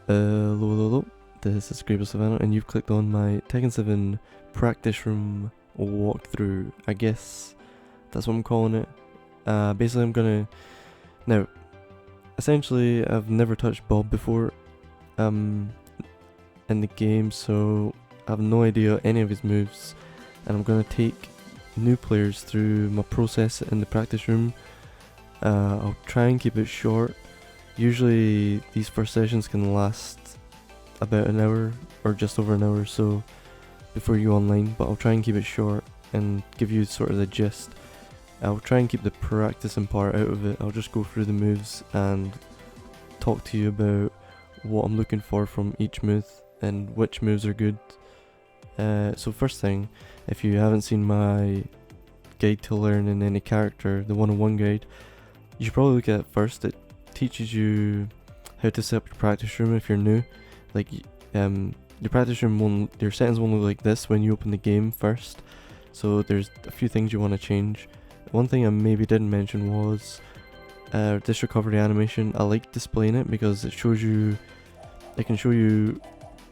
Hello, this is Evasive and you've clicked on my Tekken 7 practice room walkthrough. I guess that's what I'm calling it. Basically I'm gonna... Now, essentially I've never touched Bob before in the game, so I have no idea any of his moves, and I'm gonna take new players through my process in the practice room. I'll try and keep it short. Usually these first sessions can last about an hour or just over an hour so before you go online, but I'll try and keep it short and give you sort of the gist. I'll try and keep the practicing part out of it. I'll just go through the moves and talk to you about what I'm looking for from each move and which moves are good. So first thing, if you haven't seen my guide to learning any character, the 101 guide, you should probably look at it first. It teaches you how to set up your practice room if you're new. Like, your practice room your settings won't look like this when you open the game first. So there's a few things you want to change. One thing I maybe didn't mention was this recovery animation. I like displaying it because it shows you, it can show you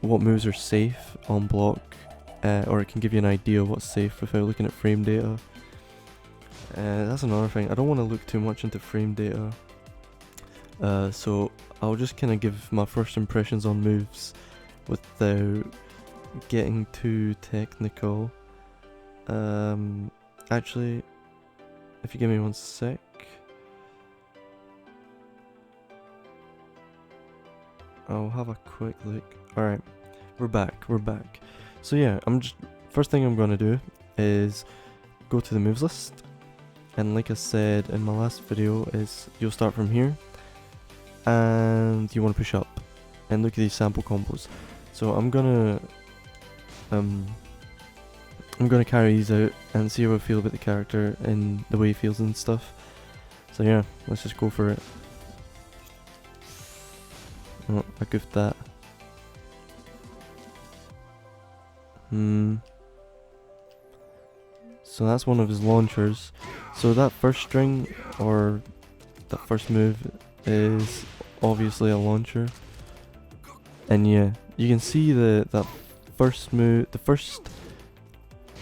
what moves are safe on block, or it can give you an idea of what's safe without looking at frame data. That's another thing. I don't want to look too much into frame data. So I'll just kind of give my first impressions on moves without getting too technical. Actually, if you give me one sec. I'll have a quick look. Alright, we're back. So yeah, first thing I'm gonna do is go to the moves list. And like I said in my last video, is you'll start from here and you want to push up and look at these sample combos. So I'm gonna carry these out and see how I feel about the character and the way he feels and stuff. So yeah, let's just go for it. Oh, I goofed that. So that's one of his launchers. So that first string, or that first move, is obviously a launcher. And yeah, you can see that first move, the first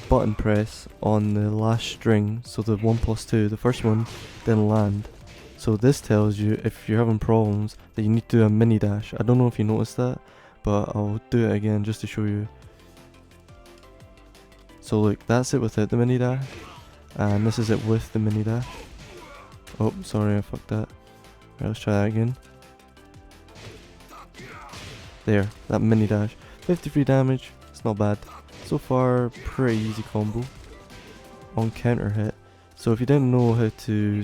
button press on the last string, so the 1+2, the first one didn't land. So this tells you, if you're having problems, that you need to do a mini dash. I don't know if you noticed that, but I'll do it again just to show you. So look, that's it without the mini dash, and this is it with the mini dash. Oh, sorry, I fucked that. Right, let's try that again. There, that mini dash. 53 damage, it's not bad. So far, pretty easy combo on counter hit. So if you didn't know how to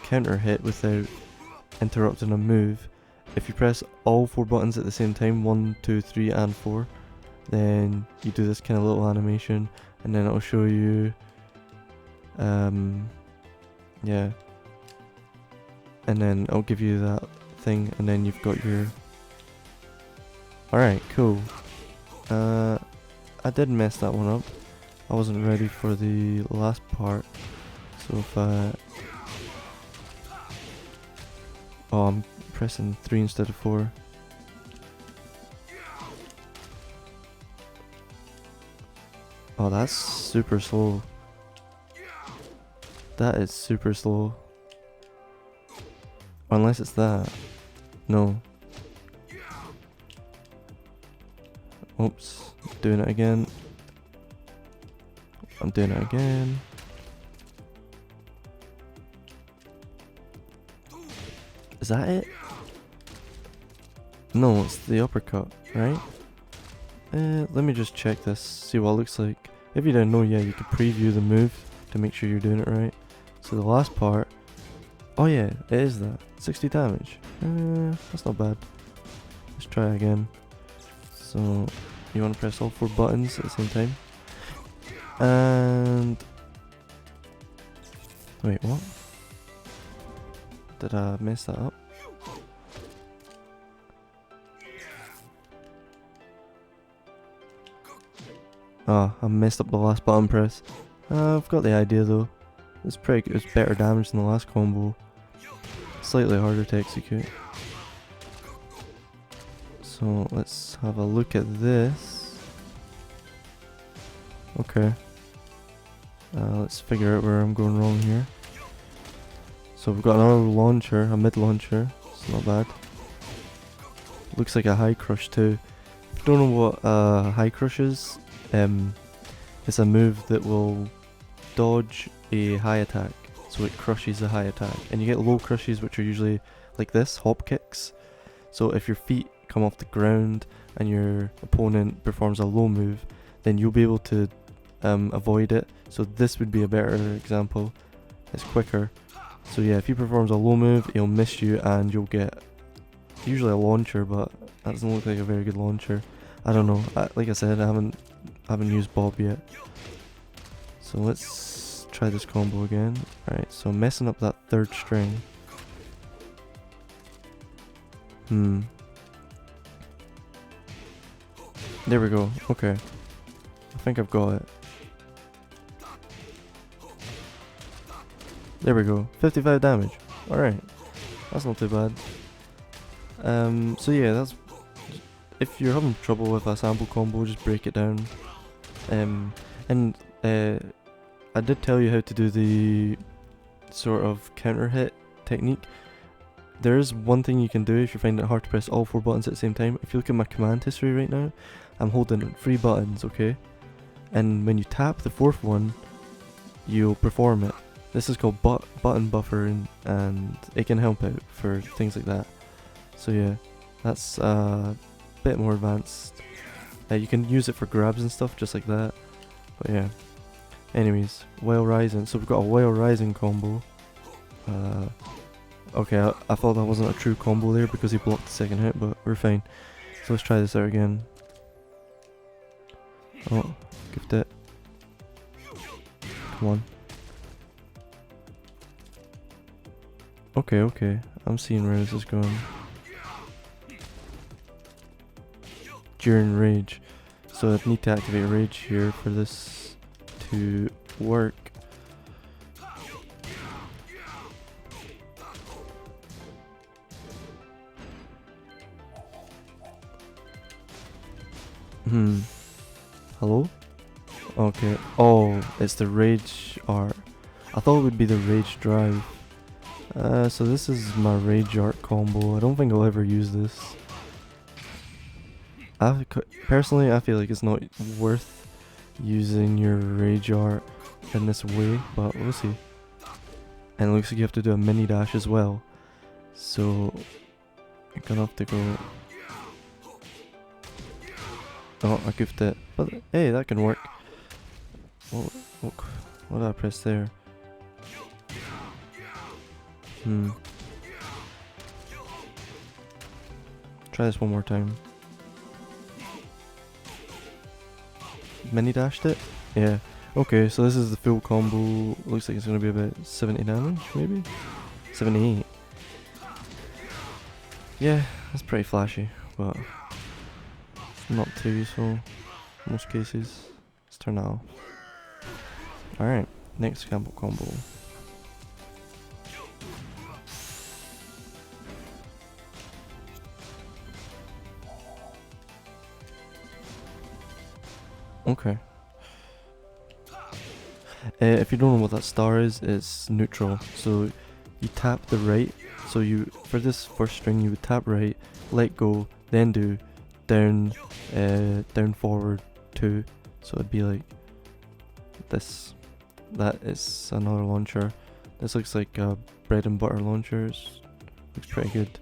counter hit without interrupting a move, if you press all 4 buttons at the same time, 1, 2, 3 and 4, then you do this kind of little animation, and then it'll show you yeah, and then I'll give you that thing, and then you've got your... Alright, cool. I did mess that one up. I wasn't ready for the last part, so if I... Oh, I'm pressing 3 instead of 4. Oh, that's super slow. That is super slow. Unless it's that. No. Oops. Doing it again. I'm doing it again. Is that it? No, it's the uppercut, right? Let me just check this, see what it looks like. If you didn't know, yeah, you could preview the move to make sure you're doing it right. So the last part, oh yeah, it is that. 60 damage. That's not bad. Let's try again. So you want to press all 4 buttons at the same time. And wait, what? Did I mess that up? Oh, I messed up the last button press. I've got the idea though. It's pretty good. It's better damage than the last combo. Slightly harder to execute. So let's have a look at this. Okay. Let's figure out where I'm going wrong here. So we've got another launcher, a mid launcher. It's not bad. Looks like a high crush too. If you don't know what high crush is, it's a move that will dodge a high attack. So it crushes a high attack. And you get low crushes, which are usually like this, hop kicks. So if your feet come off the ground and your opponent performs a low move, then you'll be able to avoid it. So this would be a better example. It's quicker. So yeah, if he performs a low move, he'll miss you and you'll get usually a launcher, but that doesn't look like a very good launcher. I don't know. Like I said, I haven't used Bob yet. So let's try this combo again. Alright, so messing up that third string. There we go. Okay. I think I've got it. There we go. 55 damage. Alright. That's not too bad. So yeah, that's... If you're having trouble with a sample combo, just break it down. I did tell you how to do the sort of counter hit technique. There is one thing you can do if you find it hard to press all 4 buttons at the same time. If you look at my command history right now, I'm holding 3 buttons, okay? And when you tap the 4th one, you'll perform it. This is called button buffering, and it can help out for things like that. So yeah, that's a bit more advanced. You can use it for grabs and stuff, just like that. But yeah. Anyways, While Rising. So we've got a While Rising combo. Okay, I thought that wasn't a true combo there because he blocked the second hit, but we're fine. So let's try this out again. Oh, gift it. Come on. Okay, I'm seeing where this is going. During rage. So I need to activate rage here for this to work. Hello? Okay. Oh, it's the rage art. I thought it would be the rage drive. So this is my rage art combo. I don't think I'll ever use this. Personally, I feel like it's not worth using your rage art in this way, but we'll see. And it looks like you have to do a mini dash as well. So you're gonna have to go. Oh, I goofed it. But hey, that can work. What did I press there? Try this one more time. Mini dashed it? Yeah. Okay, so this is the full combo. Looks like it's gonna be about 70 damage, maybe? 78. Yeah, that's pretty flashy, but not too useful in most cases. Let's turn that off. Alright, next combo. Okay. If you don't know what that star is, it's neutral. So you tap the right. So for this first string, you would tap right, let go, then do down, down forward 2. So it'd be like this. That is another launcher. This looks like a bread and butter launcher. Looks pretty good.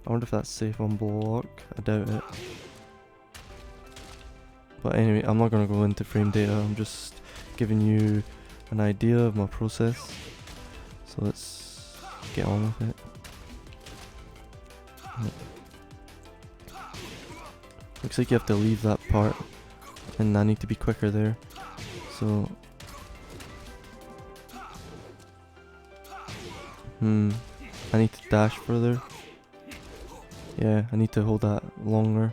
I wonder if that's safe on block. I doubt it. But anyway, I'm not going to go into frame data, I'm just giving you an idea of my process. So let's get on with it. Looks like you have to leave that part, and I need to be quicker there. So I need to dash further. Yeah, I need to hold that longer.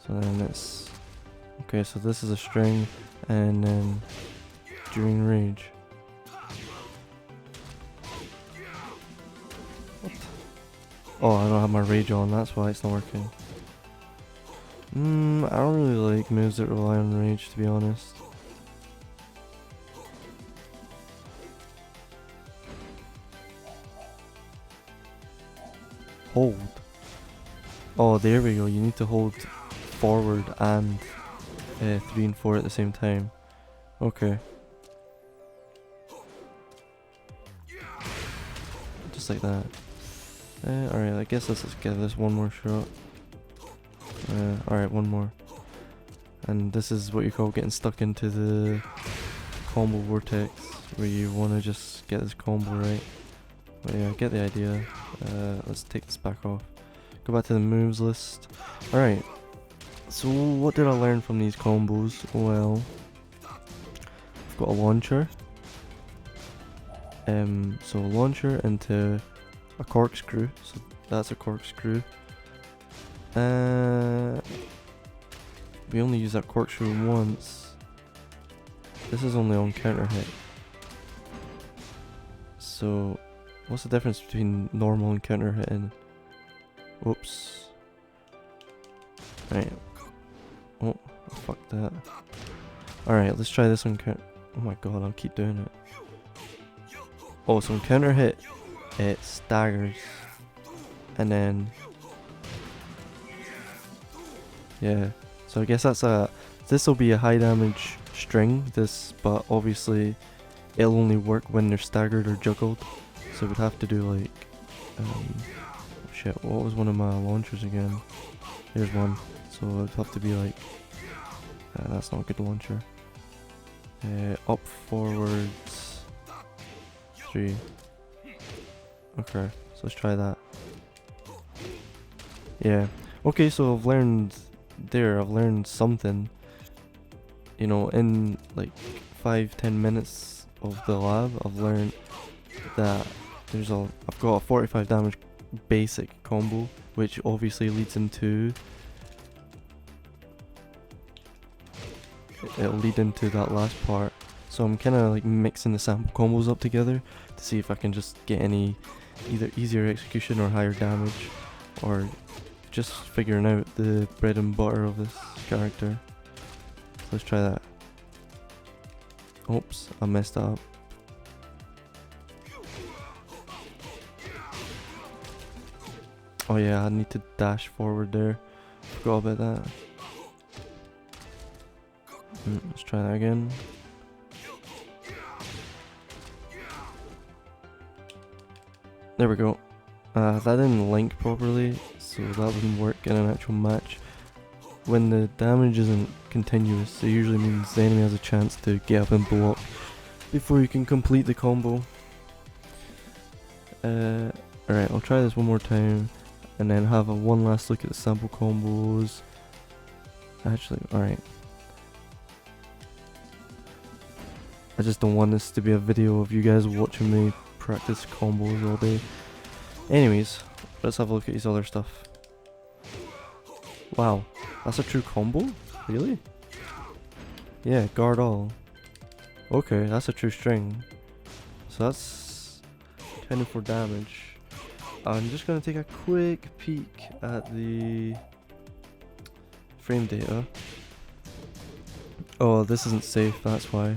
So then it's okay, so this is a string, and then during rage. What? Oh, I don't have my rage on, that's why it's not working. I don't really like moves that rely on rage, to be honest. Hold. Oh, there we go. You need to hold forward and 3 and 4 at the same time. Okay. Just like that. Alright, I guess let's give this one more shot. Alright, one more. And this is what you call getting stuck into the combo vortex, where you want to just get this combo right. But yeah, get the idea. Let's take this back off. Go back to the moves list. Alright. So what did I learn from these combos? Well, I've got a launcher. So a launcher into a corkscrew. So that's a corkscrew. We only use that corkscrew once. This is only on counter hit. So what's the difference between normal and counter hitting? Whoops. Right. Oh, fuck that. Alright, let's try this on counter. Oh my god, I'll keep doing it. Oh, so on counter hit, it staggers. And then... yeah. So I guess that's a... this will be a high damage string, but obviously it'll only work when they're staggered or juggled. So we'd have to do like... shit, what was one of my launchers again? Here's one. So it'd have to be like... that's not a good launcher. Up, forwards... 3. Okay, so let's try that. Yeah. Okay, so I've learned something. You know, in like 5-10 minutes of the lab, I've learned that I've got a 45 damage basic combo, which obviously leads into... it'll lead into that last part. So I'm kind of like mixing the sample combos up together to see if I can just get any either easier execution or higher damage, or just figuring out the bread and butter of this character. So let's try that. Oops, I messed up. Oh yeah, I need to dash forward there. Forgot about that. Let's try that again. There we go. That didn't link properly, so that wouldn't work in an actual match. When the damage isn't continuous, it usually means the enemy has a chance to get up and block before you can complete the combo. Alright, I'll try this one more time and then have one last look at the sample combos. Actually, alright. I just don't want this to be a video of you guys watching me practice combos all day. Anyways, let's have a look at his other stuff. Wow, that's a true combo? Really? Yeah, guard all. Okay, that's a true string. So that's 24 damage. I'm just gonna take a quick peek at the frame data. Oh, this isn't safe, that's why.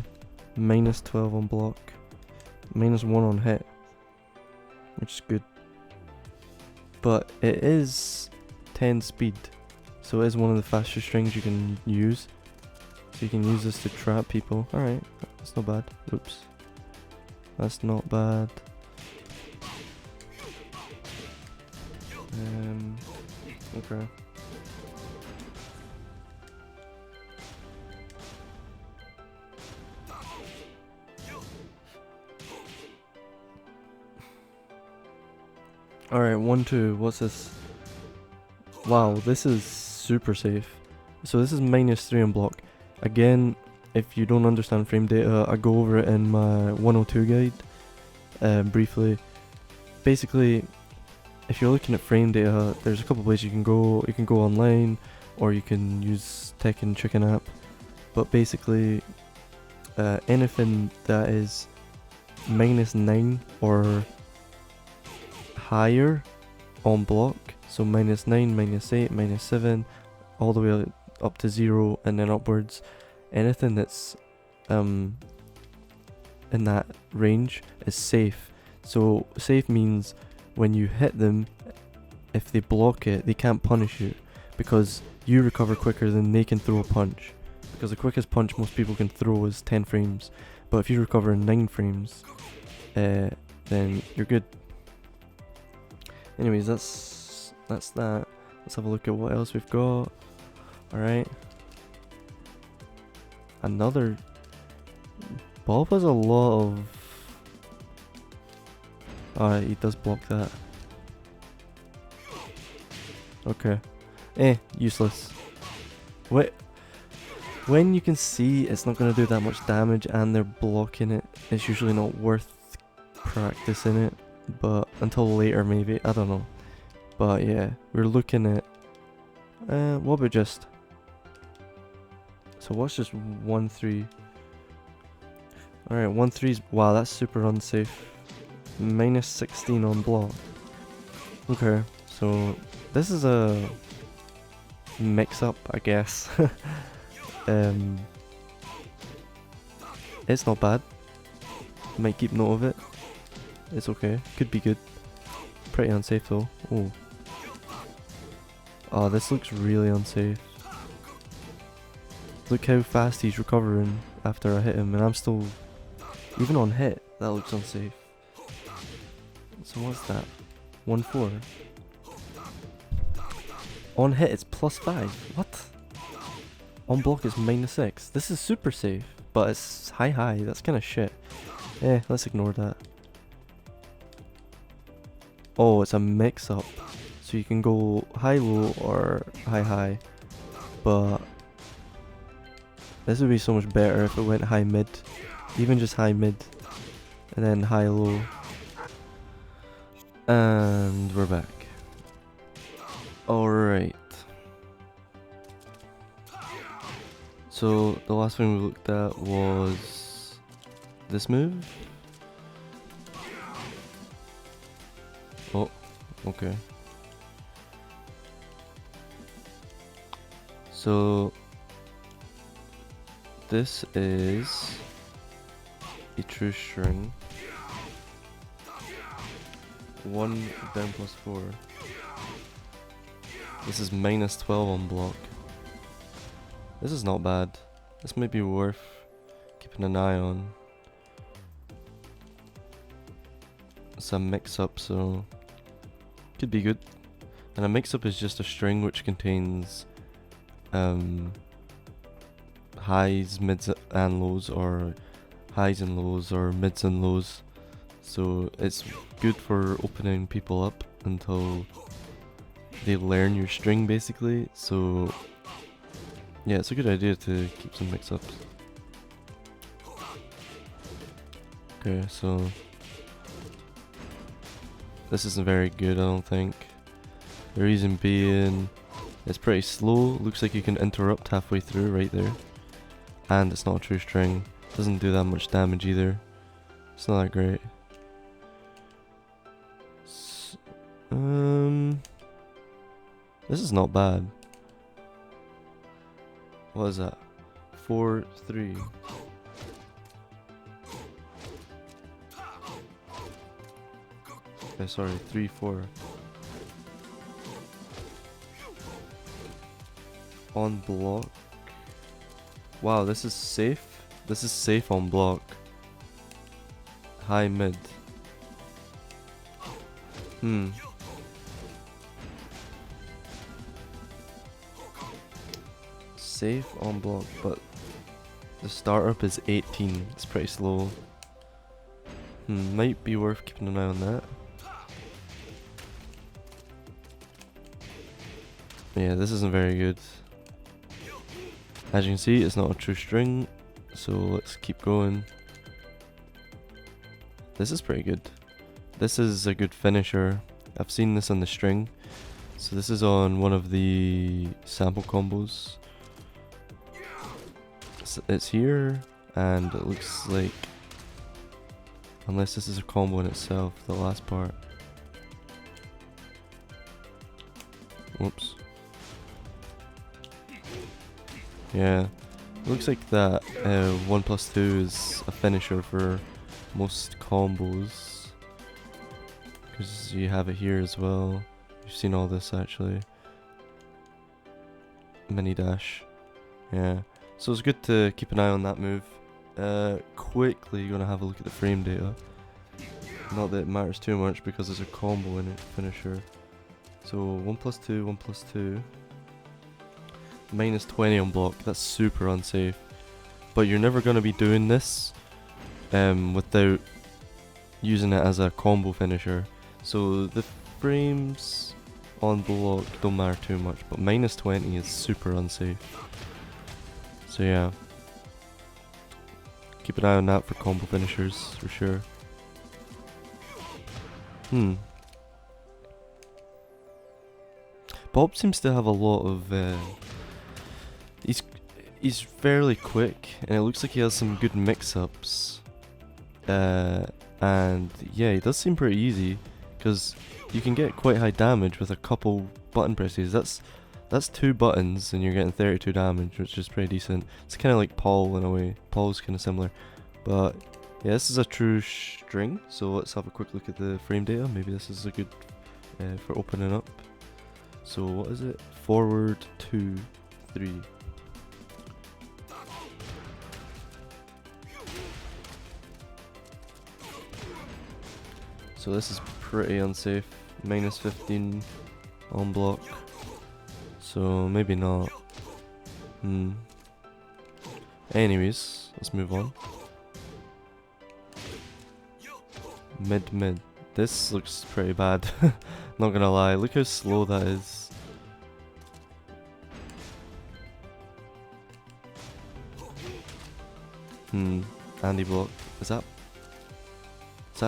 Minus 12 on block. Minus 1 on hit. Which is good. But it is 10 speed. So it is one of the faster strings you can use. So you can use this to trap people. Alright, that's not bad. Oops. That's not bad. Okay. Alright, 1-2, what's this? Wow, this is super safe. So this is minus 3 on block. Again, if you don't understand frame data, I go over it in my 102 guide, briefly. Basically, if you're looking at frame data, there's a couple places you can go. You can go online, or you can use Tekken Chicken app. But basically, anything that is minus 9 or higher on block. So -9, -8, -7, all the way up to 0 and then upwards. Anything that's in that range is safe. So safe means when you hit them, if they block it, they can't punish you because you recover quicker than they can throw a punch. Because the quickest punch most people can throw is 10 frames, but if you recover in 9 frames, then you're good. Anyways, that's that. Let's have a look at what else we've got. Alright. Another... Bob has a lot of... Alright, he does block that. Okay. Useless. Wait. When you can see it's not going to do that much damage and they're blocking it, it's usually not worth practicing it. But until later maybe, I don't know. But yeah, we're looking at... what about just... So what's just 1-3? Alright, 1-3's... Wow, that's super unsafe. -16 on block. Okay, so this is a mix-up, I guess. It's not bad. Might keep note of it. It's okay. Could be good. Pretty unsafe though. Oh. Oh, this looks really unsafe. Look how fast he's recovering after I hit him, and I'm still... Even on hit, that looks unsafe. So what's that? 1-4. On hit it's +5. What? On block it's -6. This is super safe, but it's high. That's kind of shit. Let's ignore that. Oh, it's a mix-up. So you can go high-low or high-high. But this would be so much better if it went high-mid. Even just high-mid. And then high-low. And we're back. Alright. So the last thing we looked at was this move. Oh, okay. So this is a true string. 1 down +4. This is -12 on block. This is not bad. This might be worth keeping an eye on. It's a mix-up, so could be good. And a mix-up is just a string which contains highs, mids and lows, or highs and lows, or mids and lows. So it's good for opening people up until they learn your string basically. So yeah, it's a good idea to keep some mix-ups. Okay, so this isn't very good, I don't think. The reason being, it's pretty slow. Looks like you can interrupt halfway through right there. And it's not a true string. Doesn't do that much damage either. It's not that great. This is not bad. What is that? 4-3. Sorry, 3-4. On block. Wow, this is safe. This is safe on block. High mid. Safe on block, but the startup is 18. It's pretty slow. Might be worth keeping an eye on that. Yeah, this isn't very good. As you can see, it's not a true string, so let's keep going. This is pretty good. This is a good finisher. I've seen this on the string. So this is on one of the sample combos. It's here, and it looks like, unless this is a combo in itself, the last part. Whoops. Yeah, looks like that 1+2 is a finisher for most combos. Because you have it here as well. You've seen all this actually. Mini dash. Yeah. So it's good to keep an eye on that move. Quickly gonna have a look at the frame data. Not that it matters too much because there's a combo in it, finisher. So 1+2, 1+2. -20 on block. That's super unsafe. But you're never gonna be doing this without using it as a combo finisher. So the frames on block don't matter too much, but -20 is super unsafe. So yeah, keep an eye on that for combo finishers for sure. Bob seems to have a lot of he's fairly quick, and it looks like he has some good mix-ups. And yeah, he does seem pretty easy, because you can get quite high damage with a couple button presses. That's 2 buttons and you're getting 32 damage, which is pretty decent. It's kind of like Paul in a way. Paul's kind of similar. But yeah, this is a true string, so let's have a quick look at the frame data. Maybe this is a good for opening up. So what is it? Forward 2, 3. So this is pretty unsafe. -15 on block. So maybe not. Anyways, let's move on. Mid. This looks pretty bad. Not gonna lie, look how slow that is. Andy block. Is that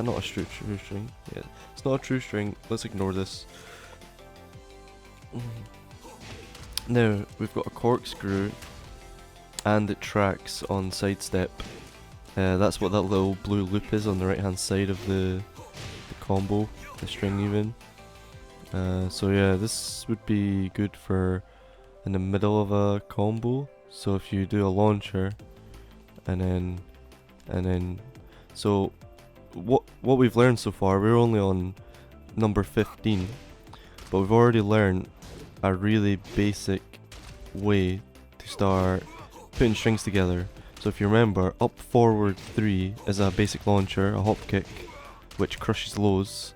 not a true string? Yeah, it's not a true string. Let's ignore this. Now, we've got a corkscrew, and it tracks on sidestep. That's what that little blue loop is on the right hand side of the combo, the string even. So yeah, this would be good for in the middle of a combo. So if you do a launcher, and then, so what we've learned so far, we're only on number 15, but we've already learned a really basic way to start putting strings together. So if you remember, up forward 3 is a basic launcher, a hop kick, which crushes lows.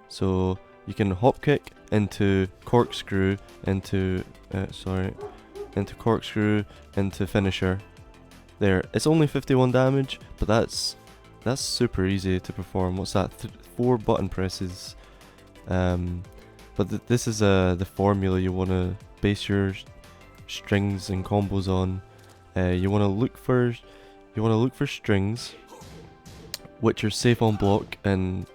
So you can hop kick into corkscrew into corkscrew into finisher. There, it's only 51 damage, but that's super easy to perform. What's that? 4 button presses. But this is the formula you want to base your strings and combos on. You want to look for strings which are safe on block and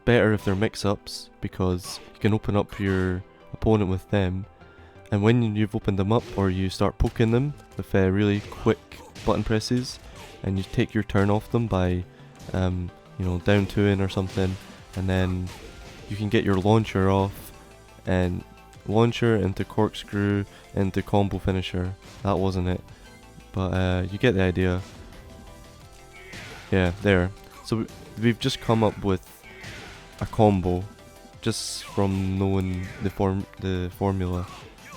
better if they're mix-ups, because you can open up your opponent with them. And when you've opened them up, or you start poking them with really quick button presses, and you take your turn off them by down 2-ing or something, and then you can get your launcher off, and launcher into corkscrew into combo finisher. That wasn't it, but you get the idea. Yeah, there. So we've just come up with a combo just from knowing the formula.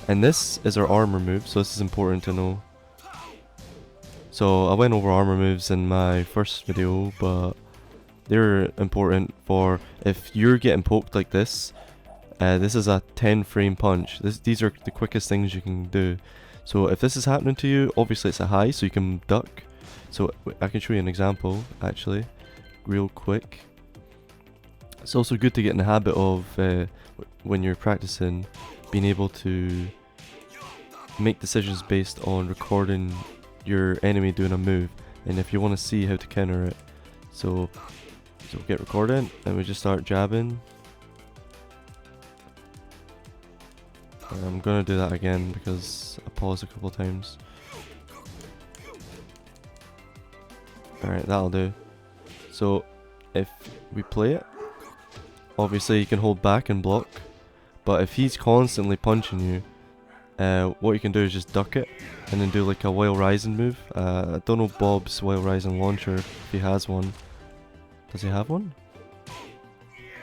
And this is our armor move, so this is important to know. So I went over armor moves in my first video, but they're important for if you're getting poked like this. This is a 10 frame punch. These are the quickest things you can do. So if this is happening to you, obviously it's a high, so you can duck. So I can show you an example actually, real quick. It's also good to get in the habit of when you're practicing, being able to make decisions based on recording your enemy doing a move, and if you want to see how to counter it. So get recording, and we just start jabbing. I'm gonna do that again because I paused a couple times. Alright, that'll do. So if we play it, obviously you can hold back and block, But if he's constantly punching you, what you can do is just duck it and then do like a Wild Rising move. I don't know Bob's Wild Rising launcher if he has one. Does he have one?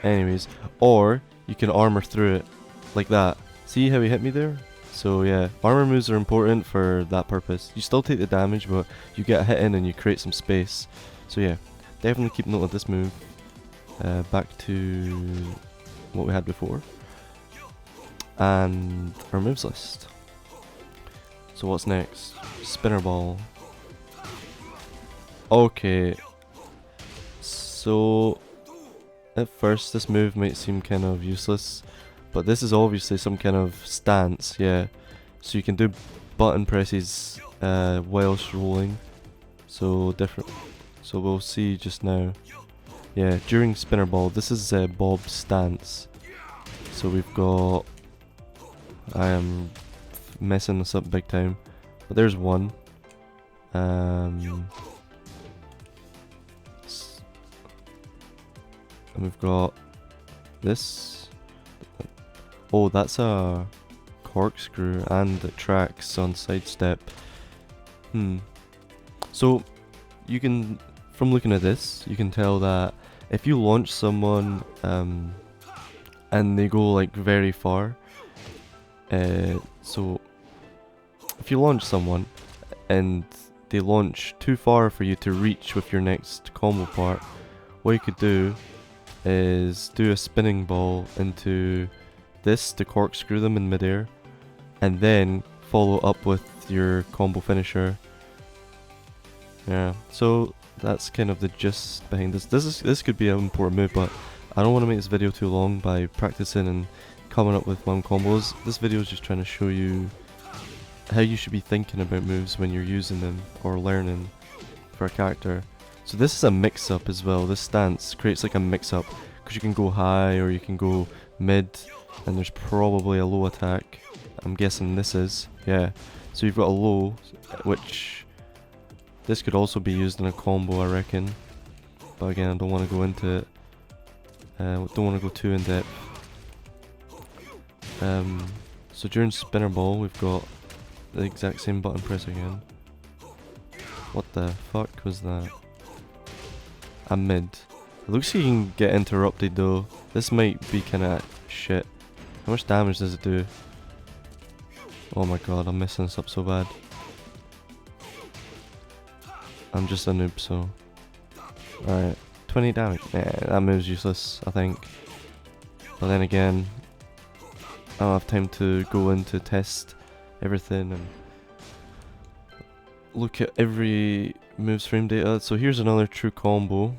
Anyways, or you can armor through it like that. See how he hit me there? So yeah, armor moves are important for that purpose. You still take the damage, but you get a hit in and you create some space. So yeah, definitely keep note of this move. Back to what we had before. And our moves list. So what's next? Spinner ball. Okay. So at first this move might seem kind of useless, but this is obviously some kind of stance, yeah. So you can do button presses whilst rolling. So different. So we'll see just now. Yeah, during spinner ball, this is Bob's stance. So we've got... I am messing this up big time, but there's one. And we've got this. Oh, that's a corkscrew and it tracks on sidestep. So you can, from looking at this, you can tell that if you launch someone and they go like very far, so if you launch someone and they launch too far for you to reach with your next combo part, what you could do is do a spinning ball into this to corkscrew them in midair, and then follow up with your combo finisher. Yeah, so that's kind of the gist behind this. This could be an important move, but I don't want to make this video too long by practicing and coming up with my own combos. This video is just trying to show you how you should be thinking about moves when you're using them or learning for a character. So this is a mix-up as well. This stance creates like a mix-up because you can go high or you can go mid, and there's probably a low attack. I'm guessing this is, yeah. So you've got a low, which this could also be used in a combo, I reckon. But again, I don't want to go into it. Don't want to go too in depth. So during spinner ball, we've got the exact same button press again. What the fuck was that? A mid. It looks like you can get interrupted though. This might be kinda shit. How much damage does it do? Oh my god, I'm messing this up so bad. I'm just a noob, so... Alright, 20 damage. Yeah, that move's useless, I think. But then again, I don't have time to go in to test everything and look at every move's frame data. So here's another true combo.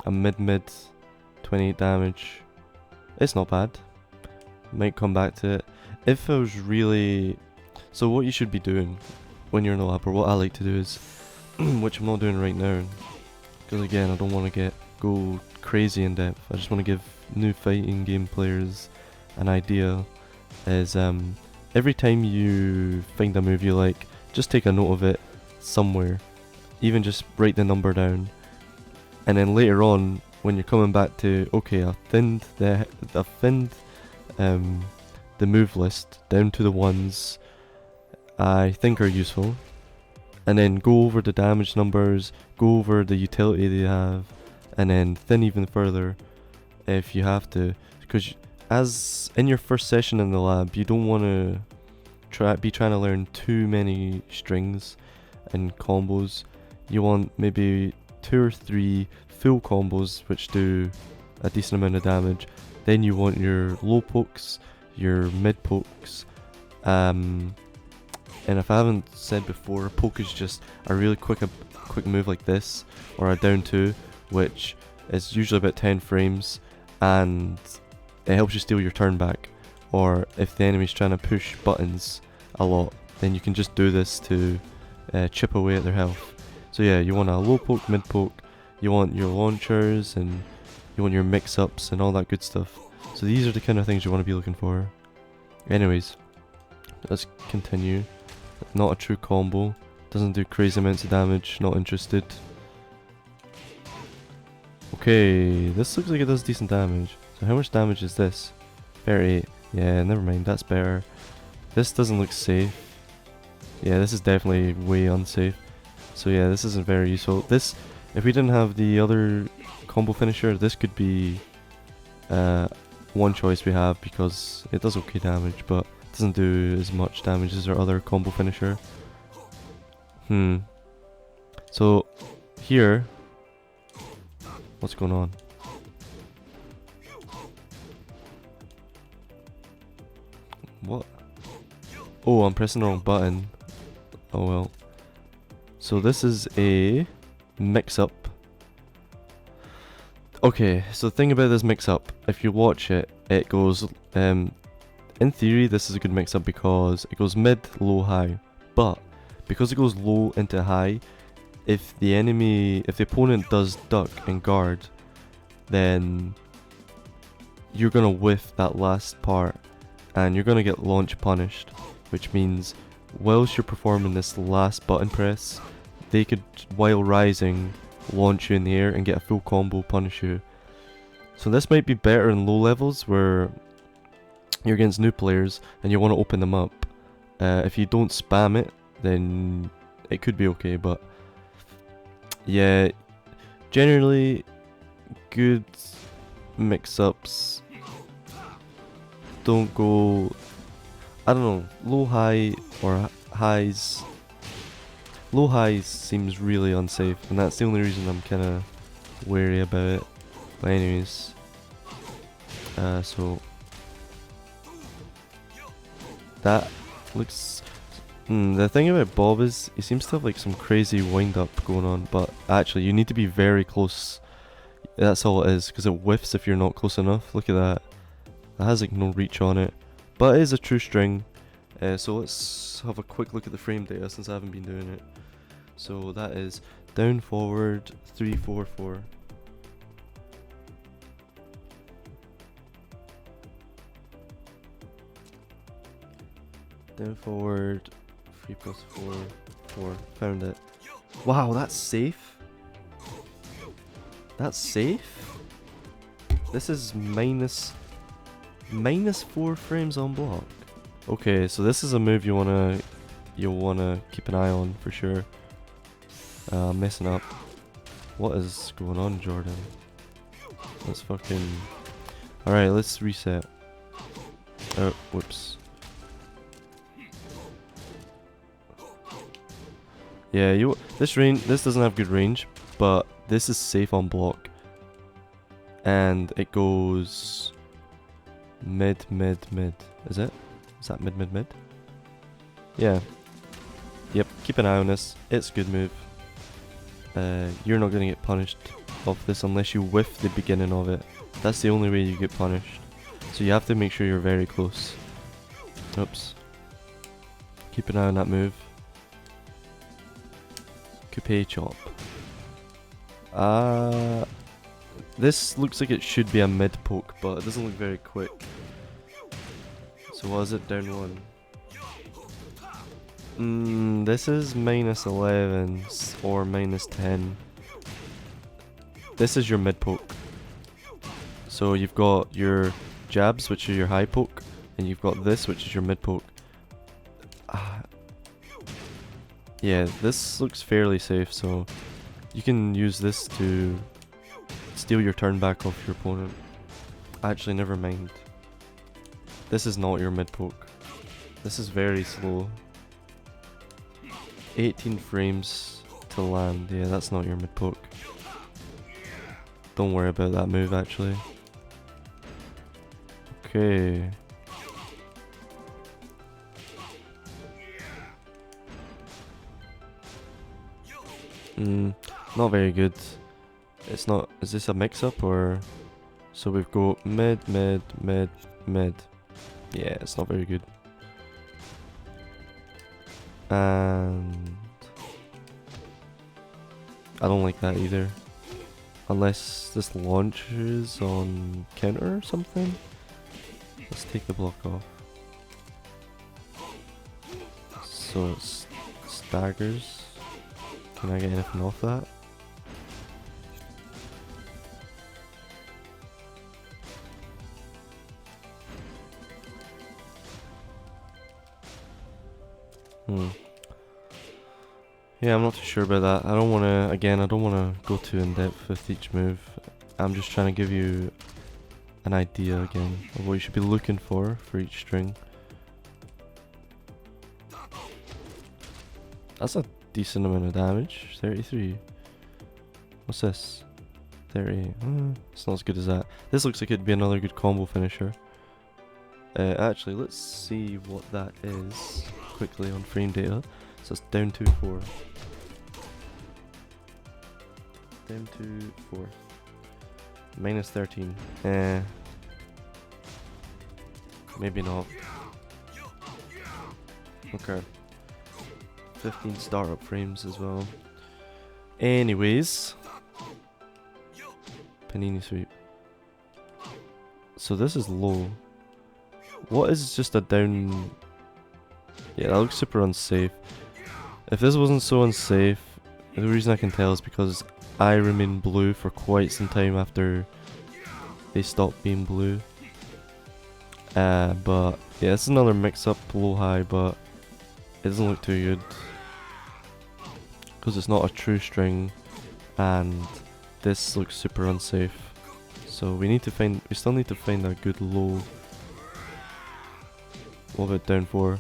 A mid-mid, 28 damage. It's not bad. Might come back to it. If I was really... So what you should be doing when you're in the lab, or what I like to do is, which I'm not doing right now, because again I don't want to go crazy in depth. I just want to give new fighting game players an idea, is every time you find a move you like, just take a note of it somewhere. Even just write the number down, and then later on when you're coming back to, okay, I thinned the move list down to the ones I think are useful, and then go over the damage numbers, go over the utility they have, and then thin even further if you have to, because as in your first session in the lab, you don't want to be trying to learn too many strings and combos. You want maybe 2 or 3 full combos which do a decent amount of damage. Then you want your low pokes, your mid pokes, and if I haven't said before, a poke is just a really quick move like this, or a down 2, which is usually about 10 frames, and it helps you steal your turn back. Or if the enemy's trying to push buttons a lot, then you can just do this to chip away at their health. So yeah, you want a low poke, mid poke, you want your launchers, and you want your mix-ups and all that good stuff. So these are the kind of things you want to be looking for. Anyways, let's continue. Not a true combo, doesn't do crazy amounts of damage, not interested. Okay, this looks like it does decent damage. So how much damage is this? 38. Yeah, never mind, that's better. This doesn't look safe. Yeah, this is definitely way unsafe. So yeah, this isn't very useful. This, if we didn't have the other combo finisher, this could be one choice we have because it does okay damage, but it doesn't do as much damage as our other combo finisher. So here, what's going on? What? Oh, I'm pressing the wrong button. Oh well. So this is a mix-up. Okay, so the thing about this mix-up, if you watch it, it goes, in theory this is a good mix-up because it goes mid, low, high. But, because it goes low into high, if the opponent does duck and guard, then you're gonna whiff that last part, and you're gonna get launch punished, which means whilst you're performing this last button press, they could, while rising, launch you in the air and get a full combo punish you. So this might be better in low levels where you're against new players and you want to open them up. If you don't spam it, then it could be okay, but yeah, generally good mix-ups don't go, I don't know, low high or highs. Low highs seems really unsafe, and that's the only reason I'm kind of wary about it. But anyways, so that looks. The thing about Bob is he seems to have like some crazy wind up going on, but actually you need to be very close. That's all it is, because it whiffs if you're not close enough. Look at that. It has like no reach on it, but it is a true string. So let's have a quick look at the frame data since I haven't been doing it. So that is down forward 344. Down forward 3 plus 4 4. Found it. Wow, that's safe. That's safe. This is minus 4 frames on block. Okay, so this is a move you'll wanna keep an eye on for sure. Messing up. What is going on, Jordan? Let's fucking. Alright, let's reset. Oh, whoops. Yeah, this doesn't have good range, but this is safe on block. And it goes mid. Is it? Is that mid? Yeah. Yep, keep an eye on this. It's a good move. You're not gonna get punished off this unless you whiff the beginning of it. That's the only way you get punished. So you have to make sure you're very close. Oops. Keep an eye on that move. Coupe chop. This looks like it should be a mid poke, but it doesn't look very quick. So what is it? Down 1. This is minus 11 or minus 10. This is your mid poke. So you've got your jabs, which are your high poke, and you've got this, which is your mid poke. Yeah, this looks fairly safe, so you can use this to steal your turn back off your opponent. Actually, never mind. This is not your mid poke. This is very slow. 18 frames to land. Yeah, that's not your mid poke. Don't worry about that move, actually. Okay. Not very good. It's not. Is this a mix-up or? So we've got mid. Yeah, it's not very good. And I don't like that either. Unless this launches on counter or something. Let's take the block off. So it staggers. Can I get anything off that? Yeah, I'm not too sure about that. I don't want to, again, I don't want to go too in depth with each move. I'm just trying to give you an idea again of what you should be looking for each string. That's a decent amount of damage. 33. What's this? 38. It's not as good as that. This looks like it'd be another good combo finisher. Actually, let's see what that is quickly on frame data. So it's down 2-4. Down 2-4. Minus 13. Maybe not. Okay. 15 startup frames as well. Anyways. Panini sweep. So this is low. What is just a down? Yeah, that looks super unsafe. If this wasn't so unsafe, the reason I can tell is because I remain blue for quite some time after they stopped being blue. But yeah, it's another mix-up low high, but it doesn't look too good because it's not a true string, and this looks super unsafe. So we still need to find a good low. What about down 4?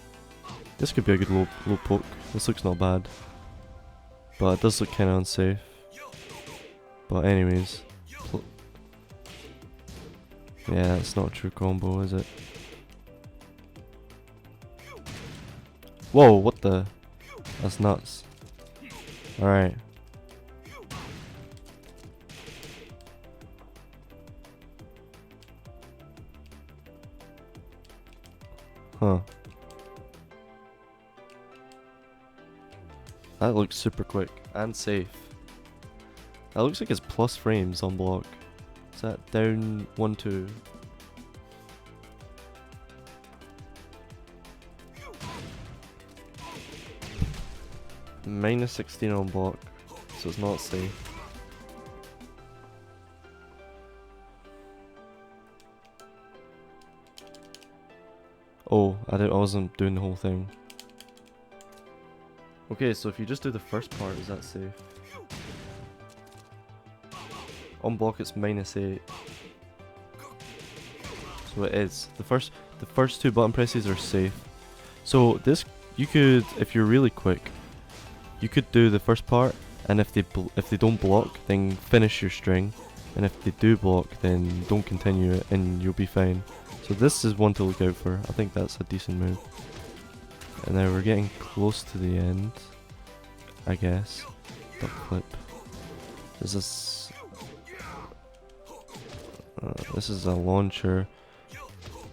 This could be a good low poke. This looks not bad, but it does look kind of unsafe. But anyways, yeah, it's not a true combo, is it? Whoa, what the? That's nuts. Alright. Huh. That looks super quick and safe. That looks like it's plus frames on block. Is that down 1-2? Minus 16 on block, so it's not safe. Oh, I wasn't doing the whole thing. Okay, so if you just do the first part, is that safe? On block it's minus 8. So it is. The first two button presses are safe. So this, you could, if you're really quick, you could do the first part, and if they don't block, then finish your string, and if they do block, then don't continue it, and you'll be fine. So this is one to look out for. I think that's a decent move. And now we're getting close to the end, I guess. Duck flip. This is a launcher.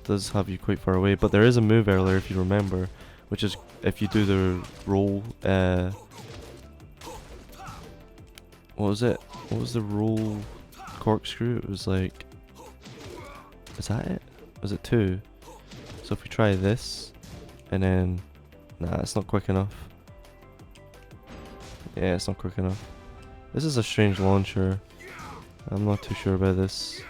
Does have you quite far away, but there is a move earlier if you remember, which is if you do the roll. What was it? What was the roll corkscrew? It was like, is that it? Was it 2? So if we try this, and then, nah, it's not quick enough. Yeah, it's not quick enough. This is a strange launcher. I'm not too sure about this.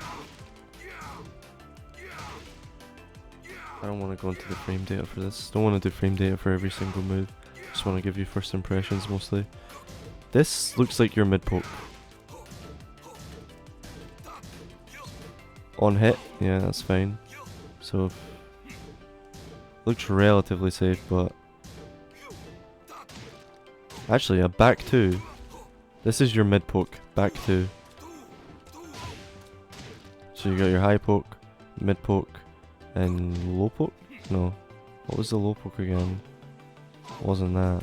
I don't want to go into the frame data for this. Don't want to do frame data for every single move. Just want to give you first impressions mostly. This looks like your mid poke. On hit, yeah, that's fine. So, looks relatively safe, but actually, a back 2. This is your mid poke, back 2. So you got your high poke, mid poke, and low poke? No. What was the low poke again? Wasn't that?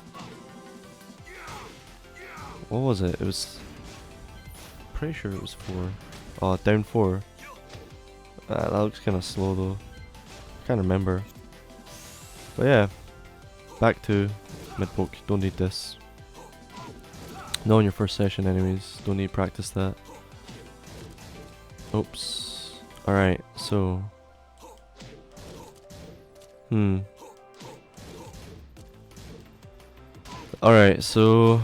What was it? It was, pretty sure it was 4. Oh, down 4. That looks kind of slow though. Can't remember. But yeah, back to mid poke. Don't need this. Not on your first session, anyways. Don't need to practice that. Oops. All right. So. All right. So.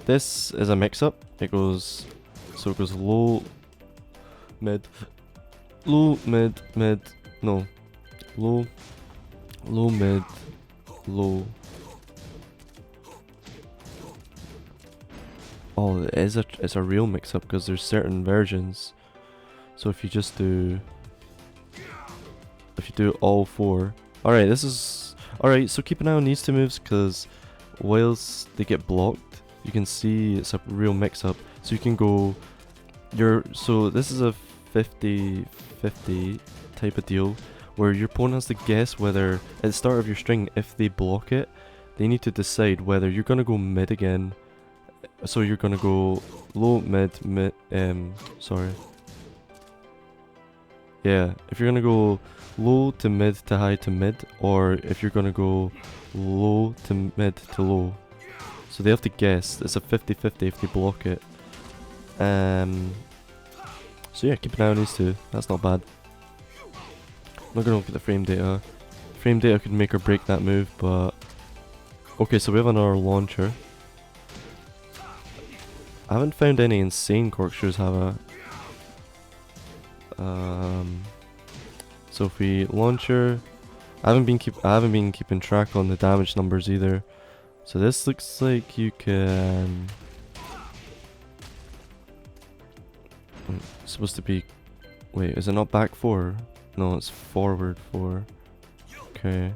This is a mix-up. It goes low, mid, low, mid, mid, no, low, low, mid, low, Oh, it's a real mix-up because there's certain versions. So if you just do, if you do all 4, alright, this is, alright, so keep an eye on these 2 moves because whilst they get blocked, you can see it's a real mix-up. So you can go, so this is a 50-50 type of deal where your opponent has to guess whether, at the start of your string, if they block it, they need to decide whether you're gonna go mid again. So you're gonna go low, mid, sorry. Yeah, if you're gonna go low to mid to high to mid, or if you're gonna go low to mid to low. So they have to guess. It's a 50-50 if they block it. So yeah, keep an eye on these 2. That's not bad. I'm not gonna look at the frame data. Frame data could make or break that move, but okay, so we have another launcher. I haven't found any insane corkscrews have a so if we launcher, I haven't been keeping track on the damage numbers either. So this looks like you can, it's supposed to be, wait, is it not back 4? No, it's forward 4. Okay.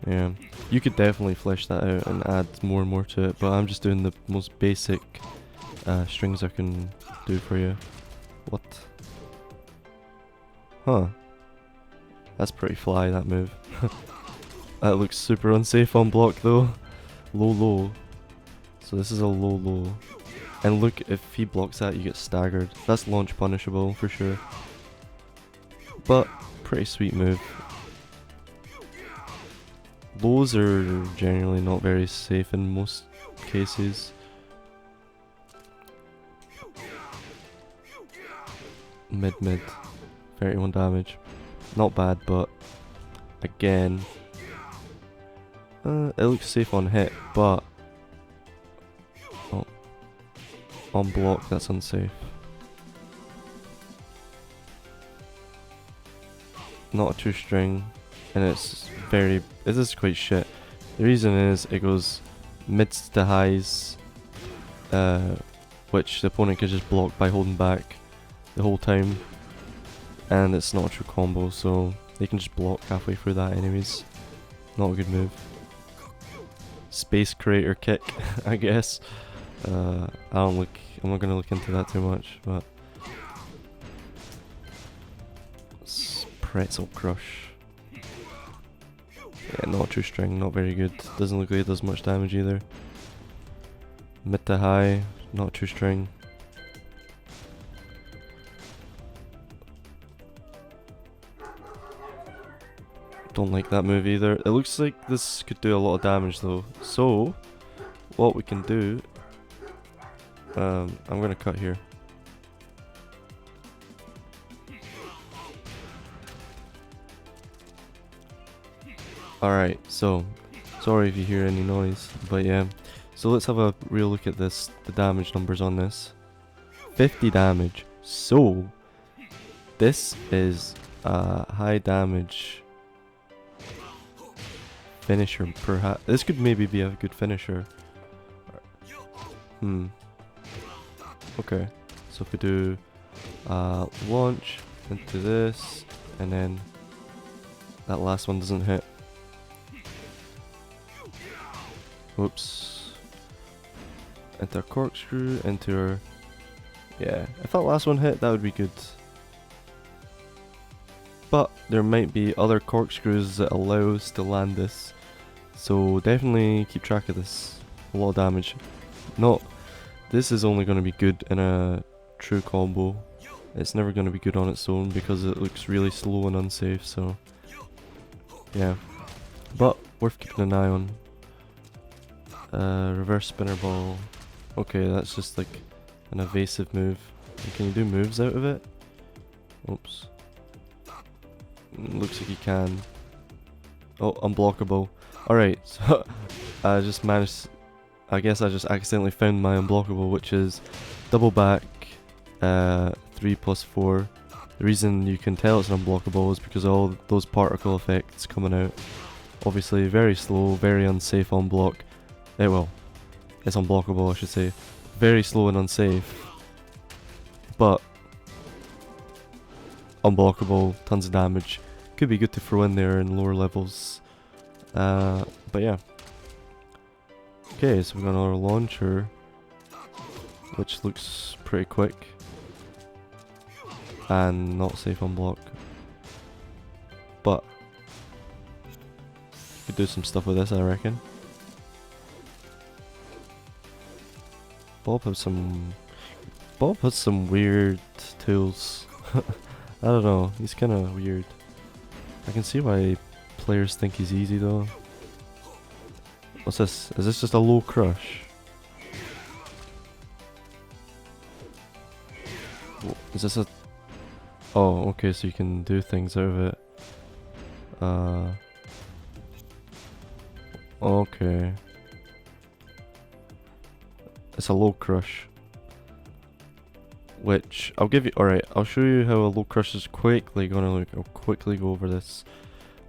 Yeah, you could definitely flesh that out and add more and more to it, but I'm just doing the most basic strings I can do for you. What? Huh. That's pretty fly, that move. That looks super unsafe on block though. Low, low. So this is a low, low. And look, if he blocks that, you get staggered. That's launch punishable for sure. But, pretty sweet move. Lows are generally not very safe in most cases. Mid, 31 damage. Not bad, but again, it looks safe on hit, but on block that's unsafe. Not a 2 string, and it's very, this is quite shit. The reason is it goes mids to highs, which the opponent can just block by holding back the whole time, and it's not a true combo, so they can just block halfway through that anyways. Not a good move. Space creator kick, I guess. I'm not gonna look into that too much, but pretzel crush. Yeah, not a true string, not very good. Doesn't look like it does much damage either. Mid to high, not a true string. Don't like that move either. It looks like this could do a lot of damage though. So, what we can do, I'm gonna cut here. Alright, so, sorry if you hear any noise, but yeah. So let's have a real look at this, the damage numbers on this. 50 damage. So, this is a high damage finisher, perhaps. This could maybe be a good finisher. Okay, so if we do launch into this, and then that last one doesn't hit. Whoops. Enter corkscrew, enter. Yeah, if that last one hit, that would be good. But there might be other corkscrews that allow us to land this. So definitely keep track of this. A lot of damage. This is only going to be good in a true combo. It's never going to be good on its own because it looks really slow and unsafe, so yeah. But worth keeping an eye on. Reverse spinner ball. Okay, that's just like an evasive move. And can you do moves out of it? Oops. Looks like you can. Oh, unblockable. Alright, so I just managed, I guess I just accidentally found my unblockable, which is double back 3+4. The reason you can tell it's an unblockable is because of all those particle effects coming out. Obviously very slow, very unsafe on block. Well, It's unblockable, I should say. Very slow and unsafe. But unblockable, tons of damage. Could be good to throw in there in lower levels. But yeah. Okay, so we've got another launcher, which looks pretty quick. And not safe on block. But could do some stuff with this, I reckon. Bob has some weird tools. I don't know, he's kinda weird. I can see why players think he's easy though. What's this? Is this just a low crush? Is this a... Oh, okay, so you can do things out of it. Okay. It's a low crush. Which, I'll give you... Alright, I'll show you how a low crush is quickly gonna look. I'll quickly go over this.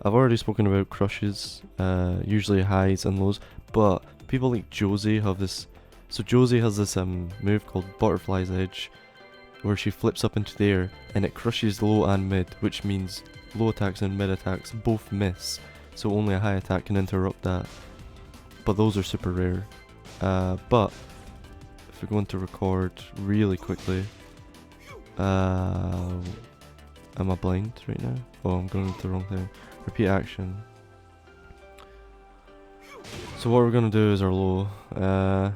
I've already spoken about crushes, usually highs and lows, but people like Josie have this... So Josie has this move called Butterfly's Edge, where she flips up into the air, and it crushes low and mid, which means low attacks and mid attacks both miss, so only a high attack can interrupt that. But those are super rare. But, if we're going to record really quickly... am I blind right now? Oh, I'm going into the wrong thing. Repeat action. So what we're gonna do is our low. Alright,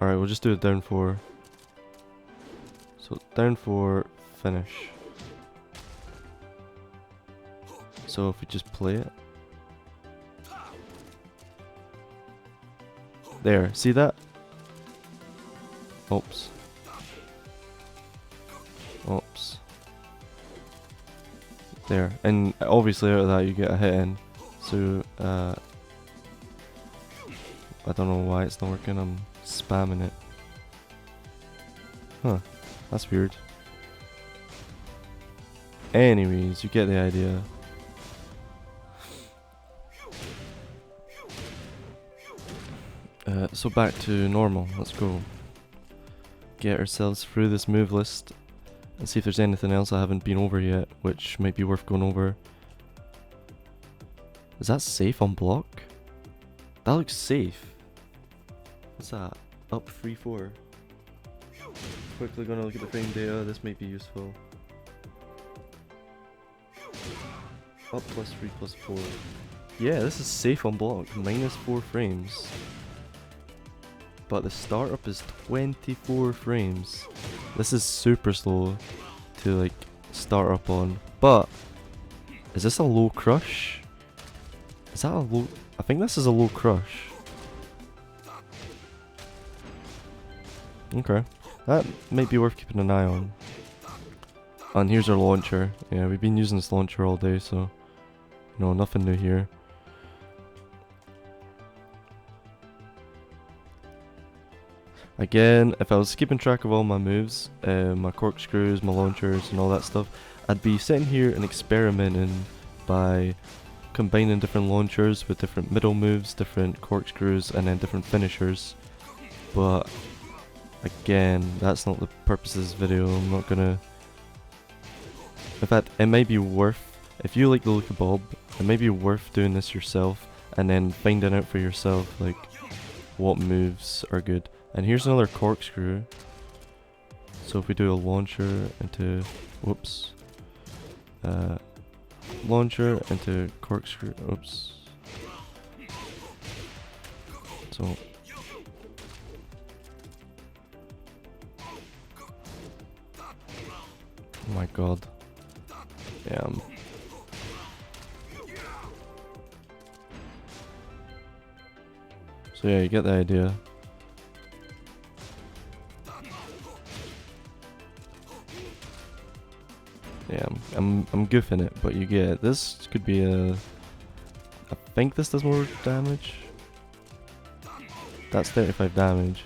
we'll just do it down 4. So down 4, finish. So if we just play it. There, see that? Oops. Oops. There, and obviously out of that you get a hit in. So, I don't know why it's not working, I'm spamming it. Huh, that's weird. Anyways, you get the idea. So back to normal, let's go. Get ourselves through this move list and see if there's anything else I haven't been over yet, which might be worth going over. Is that safe on block? That looks safe. What's that? Up 3-4. Quickly gonna look at the frame data, this might be useful. Up +3 +4. Yeah, this is safe on block, -4 frames. But the startup is 24 frames. This is super slow to like start up on. But is this a low crush? Is that a low? I think this is a low crush. Okay, that might be worth keeping an eye on. And here's our launcher. Yeah, we've been using this launcher all day, so no, nothing new here. Again, if I was keeping track of all my moves, my corkscrews, my launchers and all that stuff, I'd be sitting here and experimenting by combining different launchers with different middle moves, different corkscrews and then different finishers. But again, that's not the purpose of this video. I'm not gonna... In fact, it might be worth, if you like the look of Bob, it might be worth doing this yourself and then finding out for yourself like what moves are good. And here's another corkscrew. So if we do a launcher into, whoops, launcher into corkscrew, oops. So, oh my god, yeah. So yeah, you get the idea. Yeah, I'm goofing it, but you get it. This could be a... I think this does more damage. That's 35 damage.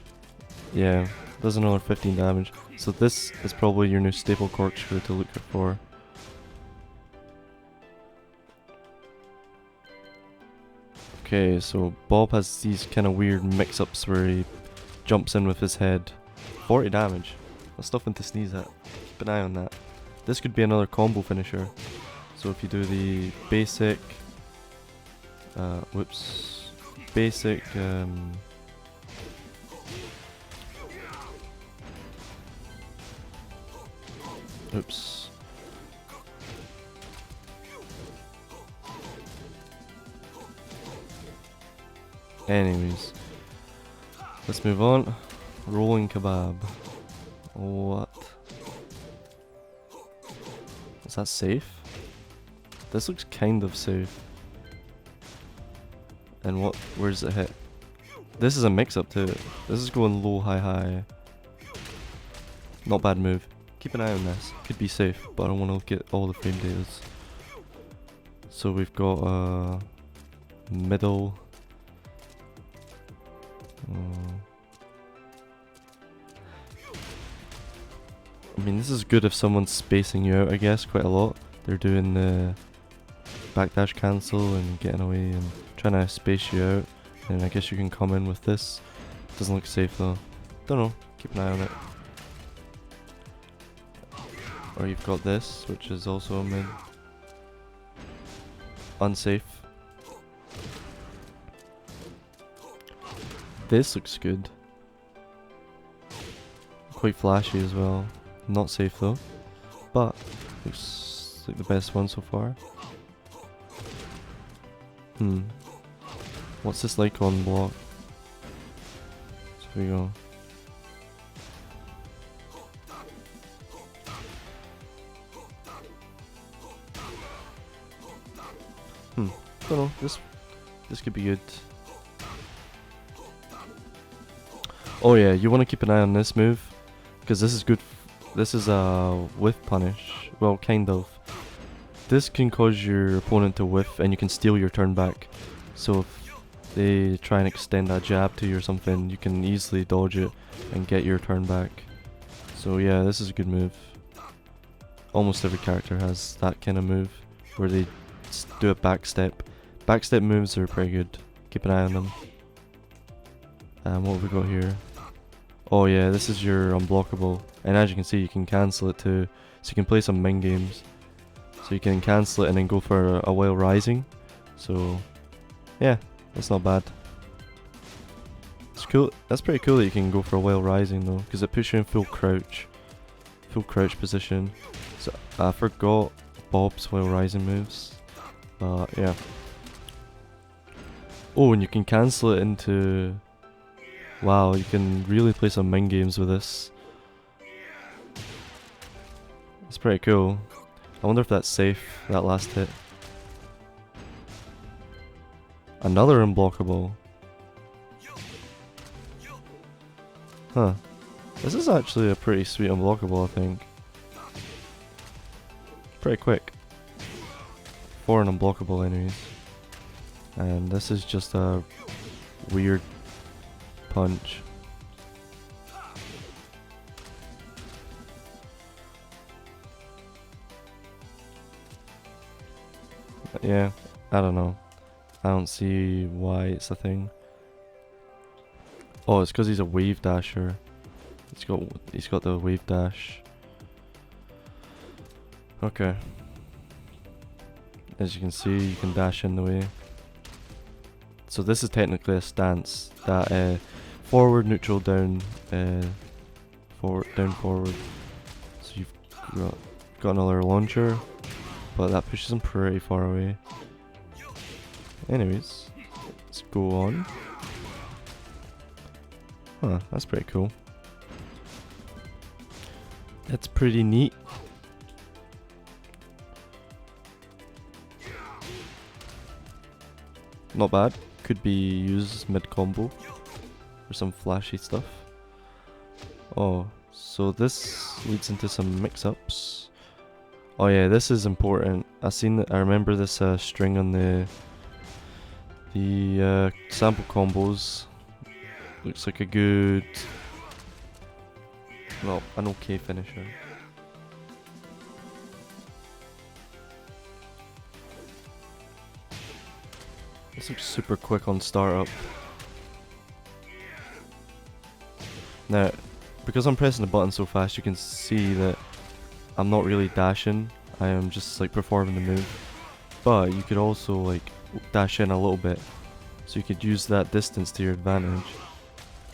Yeah, does another 15 damage. So this is probably your new staple corkscrew to look for. Okay, so Bob has these kind of weird mix-ups where he jumps in with his head. 40 damage. That's nothing to sneeze at. Keep an eye on that. This could be another combo finisher. So if you do the basic, basic, oops. Anyways, let's move on. Rolling kebab. What? Is that safe? This looks kind of safe. And what? Where does it hit? This is a mix-up too. This is going low, high, high. Not bad move. Keep an eye on this. Could be safe, but I don't want to look at all the frame data. So we've got middle. I mean, this is good if someone's spacing you out, I guess, quite a lot. They're doing the backdash cancel and getting away and trying to space you out. And I guess you can come in with this. Doesn't look safe though. Don't know. Keep an eye on it. Or you've got this, which is also a mid. Unsafe. This looks good. Quite flashy as well. Not safe though. But looks like the best one so far. What's this like on block? So here we go. Don't know. This could be good. Oh yeah, you want to keep an eye on this move because this is good. This is a whiff punish. Well, kind of. This can cause your opponent to whiff and you can steal your turn back. So if they try and extend that jab to you or something, you can easily dodge it and get your turn back. So yeah, this is a good move. Almost every character has that kind of move where they do a backstep. Backstep moves are pretty good. Keep an eye on them. What have we got here? Oh yeah, this is your unblockable. And as you can see, you can cancel it too. So you can play some min games. So you can cancel it and then go for a while rising. So yeah, that's not bad. It's cool. That's pretty cool that you can go for a while rising though, because it puts you in full crouch position. So I forgot Bob's while rising moves. Yeah. Oh, and you can cancel it into. Wow, you can really play some min games with this. It's pretty cool. I wonder if that's safe, that last hit. Another unblockable. Huh. This is actually a pretty sweet unblockable, I think. Pretty quick. For an unblockable anyways. And this is just a weird punch. Yeah, I don't know. I don't see why it's a thing. Oh, it's because he's a wave dasher. He's got the wave dash. Okay. As you can see, you can dash in the way. So this is technically a stance that forward, neutral, down, forward, down, forward. So you've got another launcher, but that pushes him pretty far away. Anyways, let's go on. Huh, that's pretty cool. That's pretty neat. Not bad. Could be used mid combo for some flashy stuff. Oh, so this leads into some mix-ups. Oh yeah, this is important. I remember this string on the sample combos. Looks like a good, well, an okay finisher. This looks super quick on startup. Now, because I'm pressing the button so fast, you can see that I'm not really dashing. I am just like performing the move. But you could also like dash in a little bit, so you could use that distance to your advantage.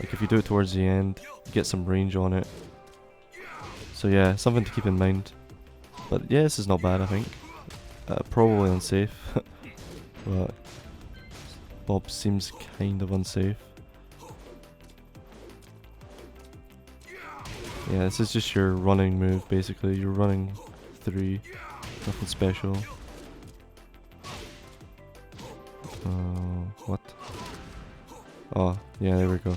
Like if you do it towards the end, you get some range on it. So yeah, something to keep in mind. But yeah, this is not bad, I think. Probably unsafe, but Bob seems kind of unsafe. Yeah, this is just your running move, basically. You're running 3, nothing special. What? Oh, yeah, there we go.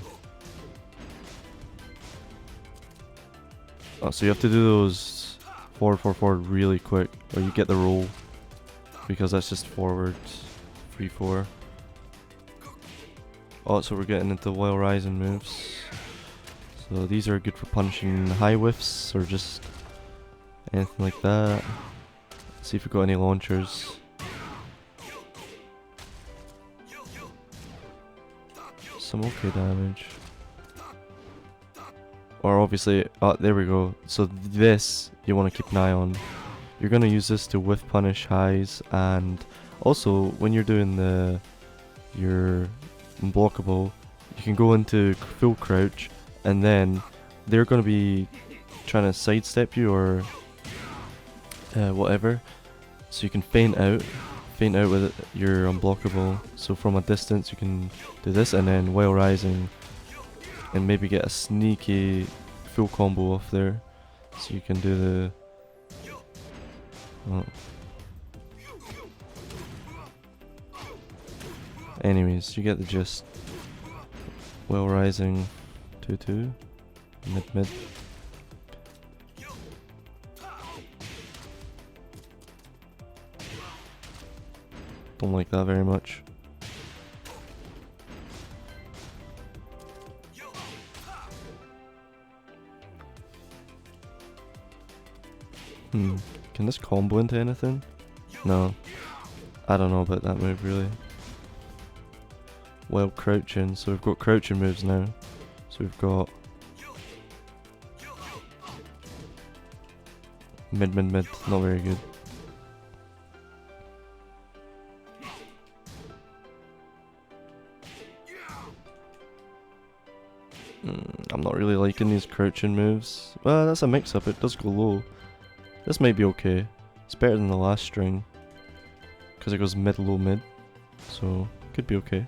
Oh, so you have to do those forward really quick, or you get the roll, because that's just forward 3-4. Oh, so we're getting into while rising moves. So these are good for punching high whiffs or just anything like that. Let's see if we got any launchers. Some okay damage. Or obviously, there we go. So this you want to keep an eye on. You're gonna use this to whiff punish highs, and also when you're doing your unblockable, you can go into full crouch, and then they're gonna be trying to sidestep you or whatever. So you can feint out with it, your unblockable. So from a distance you can do this, and then while rising, and maybe get a sneaky full combo off there. So you can do the... Oh. Anyways, you get the gist. While rising 2-2, mid. Don't like that very much. Can this combo into anything? No. I don't know about that move really. While crouching, so we've got crouching moves now. So we've got mid, not very good. I'm not really liking these crouching moves. Well, that's a mix-up, it does go low. This might be okay. It's better than the last string, because it goes mid, low, mid. So, could be okay.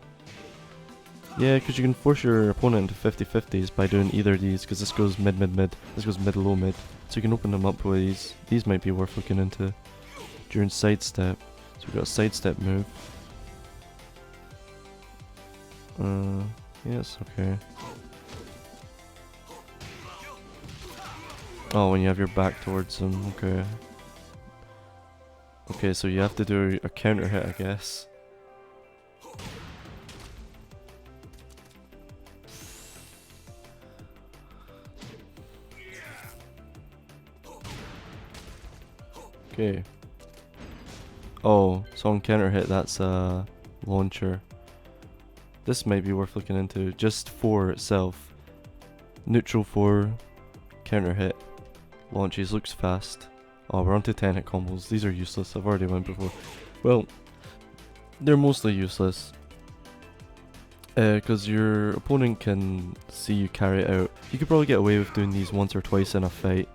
Yeah, because you can force your opponent into 50-50s by doing either of these, because this goes mid, this goes mid, low, mid. So you can open them up with these. These might be worth looking into during sidestep. So we've got a sidestep move. Yes, okay. Oh, when you have your back towards them, okay. Okay, so you have to do a counter hit, I guess. Okay. Oh, so on counter hit, that's a launcher. This might be worth looking into, just for itself. Neutral 4, counter hit. Launches, looks fast. Oh, we're onto 10 hit combos. These are useless. I've already went before. Well, they're mostly useless. Because your opponent can see you carry it out. You could probably get away with doing these once or twice in a fight.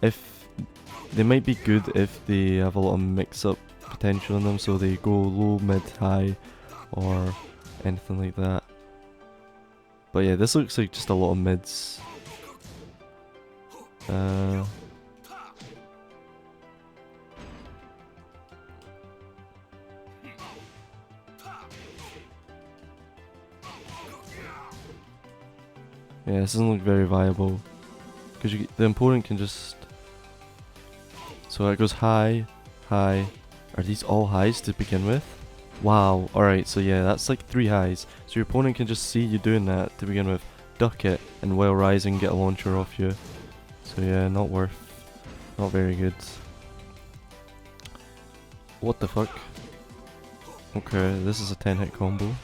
They might be good if they have a lot of mix-up potential in them, so they go low, mid, high, or anything like that. But yeah, this looks like just a lot of mids. Yeah, this doesn't look very viable, because the opponent can just... So it goes high, high. Are these all highs to begin with? Wow, alright, so yeah, that's like 3 highs. So your opponent can just see you doing that to begin with, duck it, and while rising get a launcher off you. So yeah, not very good. What the fuck? Okay, this is a 10 hit combo.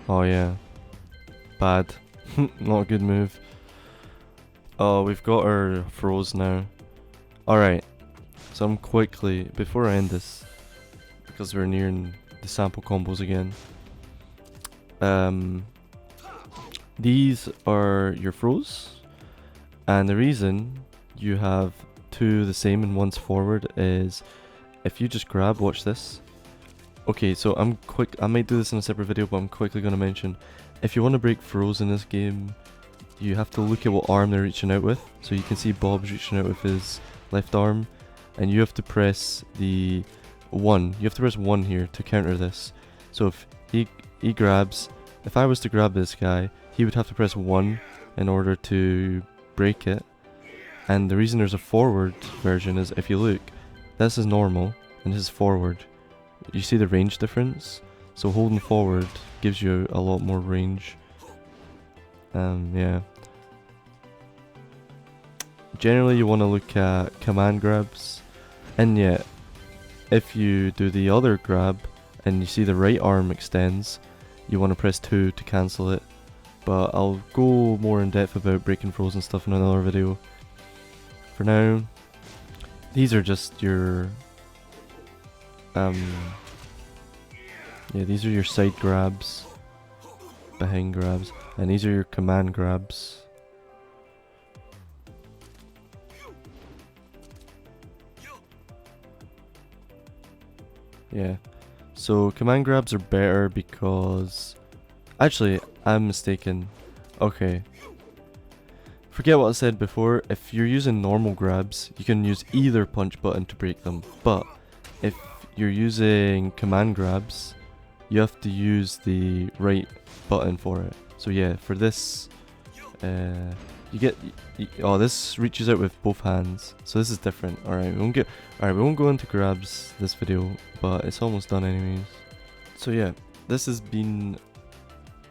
Oh yeah. Bad. Not a good move. Oh, we've got our froze now. Alright, so I'm quickly, before I end this, because we're nearing the sample combos again. These are your froze, and the reason you have two the same and one's forward is if you just grab, watch this. Okay, so I might do this in a separate video, but I'm quickly going to mention, if you want to break froze in this game, you have to look at what arm they're reaching out with. So you can see Bob's reaching out with his left arm, and you have to press the 1. You have to press 1 here to counter this. So if he grabs, if I was to grab this guy, he would have to press 1 in order to break it. And the reason there's a forward version is, if you look, this is normal and this is forward. You see the range difference? So holding forward gives you a lot more range. Yeah. Generally you want to look at command grabs, and yet if you do the other grab and you see the right arm extends, you want to press 2 to cancel it. But I'll go more in depth about breaking froze and stuff in another video. For now, these are just your yeah, these are your side grabs, behind grabs, and these are your command grabs. Yeah, so command grabs are better because, actually, I'm mistaken. Okay, forget what I said before. If you're using normal grabs, you can use either punch button to break them, but if you're using command grabs, you have to use the right button for it. So yeah, for this, oh, this reaches out with both hands, so this is different. Alright, we won't go into grabs this video, but it's almost done anyways. So yeah, this has been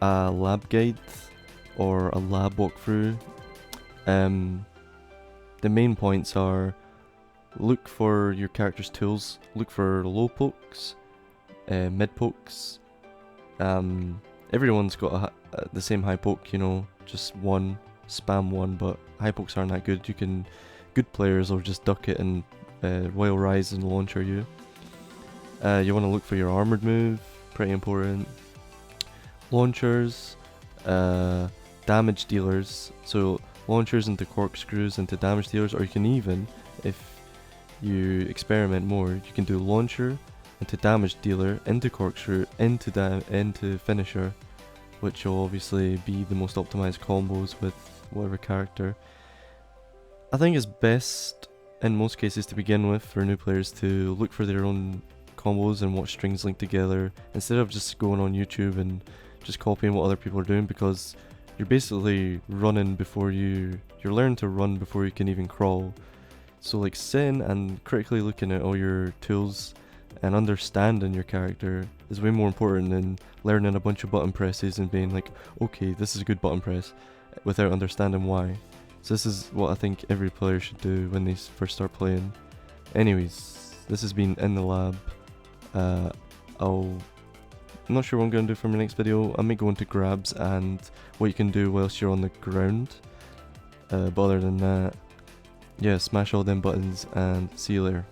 a lab guide or a lab walkthrough. The main points are: look for your character's tools, look for low pokes, mid pokes. Everyone's got the same high poke, you know, just one, spam one, but high pokes aren't that good. Good players will just duck it and Royal Rise and launcher you. You want to look for your armored move, pretty important. Launchers, damage dealers, so launchers into corkscrews into damage dealers, or you can even, if you experiment more, you can do launcher into damage dealer into corkscrew into finisher, which will obviously be the most optimized combos with whatever character. I think it's best in most cases to begin with for new players to look for their own combos and watch strings linked together instead of just going on YouTube and just copying what other people are doing, because you're basically running before you're learning to run before you can even crawl. So like sitting and critically looking at all your tools and understanding your character is way more important than learning a bunch of button presses and being like, okay, this is a good button press, without understanding why. So this is what I think every player should do when they first start playing. Anyways, this has been In the Lab. I'm not sure what I'm going to do for my next video. I may go into grabs and what you can do whilst you're on the ground. But other than that, yeah, smash all them buttons and see you later.